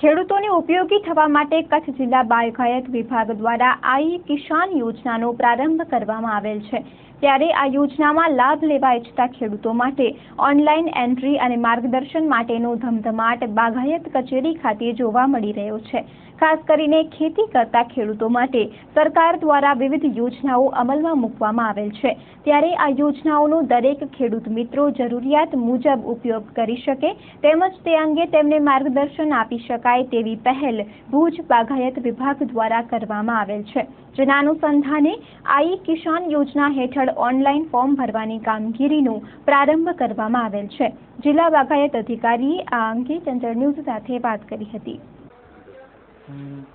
ખેડૂતોને ઉપયોગી થવા માટે કચ્છ જિલ્લા બાગાયત વિભાગ દ્વારા આઈ કિસાન યોજનાનો પ્રારંભ કરવામાં આવેલ છે। ત્યારે આ યોજનામાં લાભ લેવા ઈચ્છતા ખેડૂતો માટે ઓનલાઈન એન્ટ્રી અને માર્ગદર્શન માટેનો ધમધમાટ બાગાયત કચેરી ખાતે જોવા મળી રહ્યો છે। ખાસ કરીને ખેતી કરતા ખેડૂતો માટે સરકાર દ્વારા વિવિધ યોજનાઓ અમલમાં મૂકવામાં આવેલ છે। ત્યારે આ યોજનાઓનો દરેક ખેડૂત મિત્રો જરૂરિયાત મુજબ ઉપયોગ કરી શકે તેમજ તે અંગે તેમને માર્ગદર્શન આપી શકાય તેવી પહેલ ભુજ બાગાયત વિભાગ દ્વારા કરવામાં આવેલ છે। જેના અનુસંધાને આઈ કિસાન યોજના હેઠળ ઓનલાઈન ફોર્મ ભરવાની કામગીરીનો પ્રારંભ કરવામાં આવેલ છે। જિલ્લા બાગાયત અધિકારીએ આ અંગે ચંચળ ન્યૂઝ સાથે વાત કરી હતી।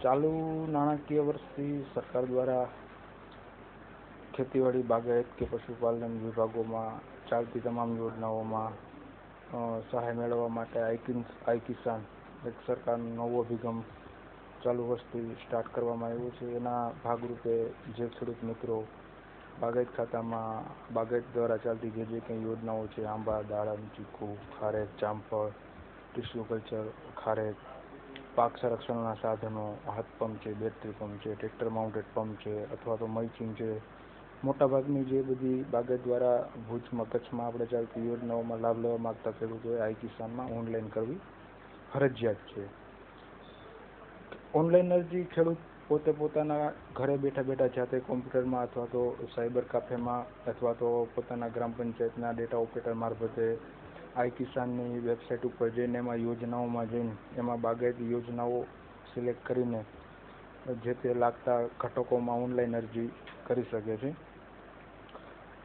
ચાલુ નાણાકીય વર્ષથી સરકાર દ્વારા ખેતીવાડી બાગાયત કે પશુપાલન વિભાગોમાં ચાલતી તમામ યોજનાઓમાં સહાય મેળવવા માટે આઈ કિસાન એક સરકારનો નવો અભિગમ ચાલુ વર્ષથી સ્ટાર્ટ કરવામાં આવ્યો છે। એના ભાગરૂપે જે ખેડૂત મિત્રો બાગાયત ખાતામાં બાગાયત દ્વારા ચાલતી જે કંઈ યોજનાઓ છે, આંબા, દાડમ, ચીકુ, ખારેક, જામફળ, ટીસ્યુ કલ્ચર, ખારેક, પાક સંરક્ષણના સાધનો, હાથ પંપ છે, બેટરી પંપ છે, ટ્રેક્ટર માઉન્ટેડ પંપ છે અથવા તો મલ્ચિંગ છે, મોટાભાગની જે બધી બાગાયત દ્વારા ભુજમાં કચ્છમાં આપણે ચાલતી યોજનાઓમાં લાભ લેવા માગતા ખેડૂતોએ આઈ કિસાનમાં ઓનલાઈન કરવી ફરજિયાત છે। ઓનલાઈન અરજી ખેડૂત પોતે પોતાના ઘરે બેઠા બેઠા જાતે કોમ્પ્યુટરમાં અથવા તો સાયબર કાફેમાં અથવા તો પોતાના ગ્રામ પંચાયતના ડેટા ઓપરેટર મારફતે આઈ કિસાનની વેબસાઇટ ઉપર જઈને એમાં યોજનાઓમાં જઈને એમાં બાગાયત યોજનાઓ સિલેક્ટ કરીને જે તે લાગતા ઘટકોમાં ઓનલાઈન અરજી કરી શકે છે।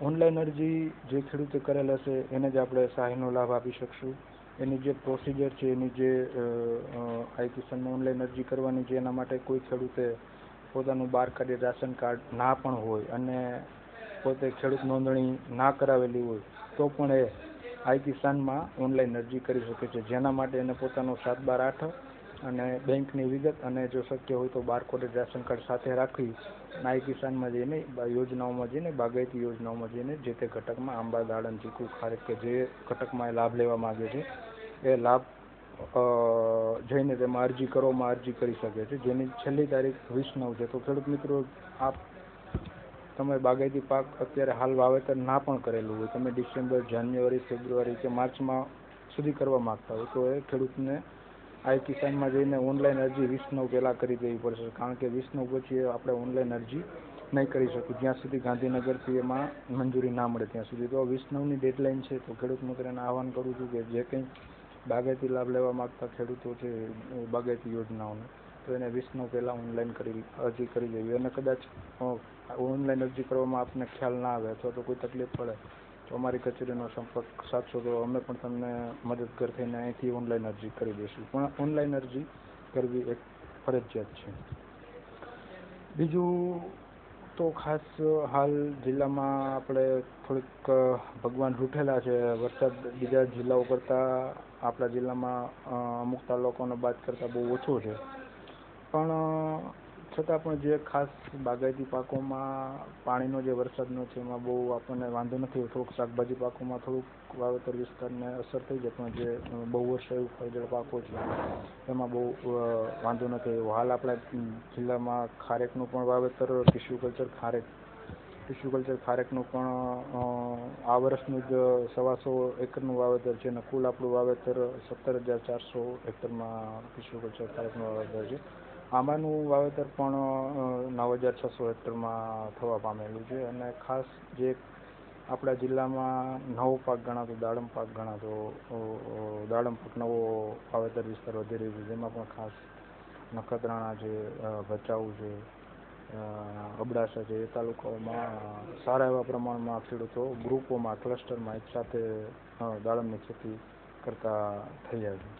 ઓનલાઈન અરજી જે ખેડૂતે કરેલ હશે એને જ આપણે સહાયનો લાભ આપી શકશું। એની જે પ્રોસિજર છે, એની જે આઈ કિસાનમાં ઓનલાઈન અરજી કરવાની છે, એના માટે કોઈ ખેડૂતે પોતાનું 12 કાર્ડ રાશન કાર્ડ ના પણ હોય અને પોતે ખેડૂત નોંધણી ના કરાવેલી હોય તો પણ એ આઈ કિસાનમાં ઓનલાઈન અરજી કરી શકે છે। જેના માટે એને પોતાનો 7/12/8 અને બેંકની વિગત અને જો શક્ય હોય તો 12 કોટેડ રાશન કાર્ડ સાથે રાખી આઈ કિસાનમાં જઈને યોજનાઓમાં જઈને બાગાયતી યોજનાઓમાં જઈને જે તે ઘટકમાં આંબા, દાડમ, ચીકુ, ખારેક કે જે ઘટકમાં એ લાભ લેવા માગે છે એ લાભ જઈને તેમાં અરજી કરવામાં અરજી કરી શકે છે। જેની છેલ્લી તારીખ 20/9 છે। તો ખેડૂત મિત્રો તમે બાગાયતી પાક અત્યારે હાલ વાવેતર ના પણ કરેલું હોય, તમે ડિસેમ્બર, જાન્યુઆરી, ફેબ્રુઆરી કે માર્ચમાં સુધી કરવા માગતા હોય તો એ ખેડૂતને આઈ કિસાનમાં જઈને ઓનલાઈન અરજી 20/9 પહેલાં કરી દેવી પડશે। કારણ કે 20/9 પછી આપણે ઓનલાઈન અરજી નહીં કરી શકું જ્યાં સુધી ગાંધીનગરથી એમાં મંજૂરી ના મળે ત્યાં સુધી। તો 20/9ની ડેડલાઇન છે। તો ખેડૂત મિત્રોને આહવાન કરું છું કે જે કંઈ બાગાયતી લાભ લેવા માગતા ખેડૂતો છે બાગાયતી યોજનાઓને તો એને 20/9 પહેલાં ઓનલાઈન અરજી કરી દેવી। અને કદાચ ઓનલાઈન અરજી કરવામાં આપને ખ્યાલ ના આવે અથવા તો કોઈ તકલીફ પડે તો અમારી કચેરીનો સંપર્ક સાધશો તો અમે પણ તમને મદદગાર થઈને અહીંથી ઓનલાઈન અરજી કરી દઈશું। પણ ઓનલાઈન અરજી કરવી એક ફરજિયાત છે। બીજું તો ખાસ હાલ જિલ્લામાં આપણે થોડીક ભગવાન રૂઠેલા છે। વરસાદ બીજા જિલ્લાઓ કરતાં આપણા જિલ્લામાં અમુક તાલુકાઓને બાદ કરતાં બહુ ઓછો છે, પણ છતાં પણ જે ખાસ બાગાયતી પાકોમાં પાણીનો જે વરસાદનો છે એમાં બહુ આપણને વાંધો નથી। થોડુંક શાકભાજી પાકોમાં થોડુંક વાવેતર વિસ્તારને અસર થઈ જાય, પણ જે બહુ વર્ષ ફળદ્રુપ પાકો છે એમાં બહુ વાંધો નથી। હાલ આપણા જિલ્લામાં ખારેકનું પણ વાવેતર, ટીસ્યુ કલ્ચર ખારેકનું પણ આ વર્ષનું જ 125 એકરનું વાવેતર છે અને કુલ આપણું વાવેતર 17,400 હેક્ટરમાં ટીસ્યુ કલ્ચર ખારેકનું વાવેતર છે। આંબાનું વાવેતર પણ 9,600 હેક્ટરમાં થવા પામેલું છે। અને ખાસ જે આપણા જિલ્લામાં નવો પાક ગણાતો દાડમ પાક ગણાતો દાડમ પાક નવો વાવેતર વિસ્તાર વધી રહ્યો છે, જેમાં પણ ખાસ નખત્રાણા છે, ભચાઉ છે, અબડાસા છે, એ તાલુકાઓમાં સારા એવા પ્રમાણમાં ખેડૂતો ગ્રુપોમાં ક્લસ્ટરમાં એક સાથે દાડમની ખેતી કરતા થયા છે।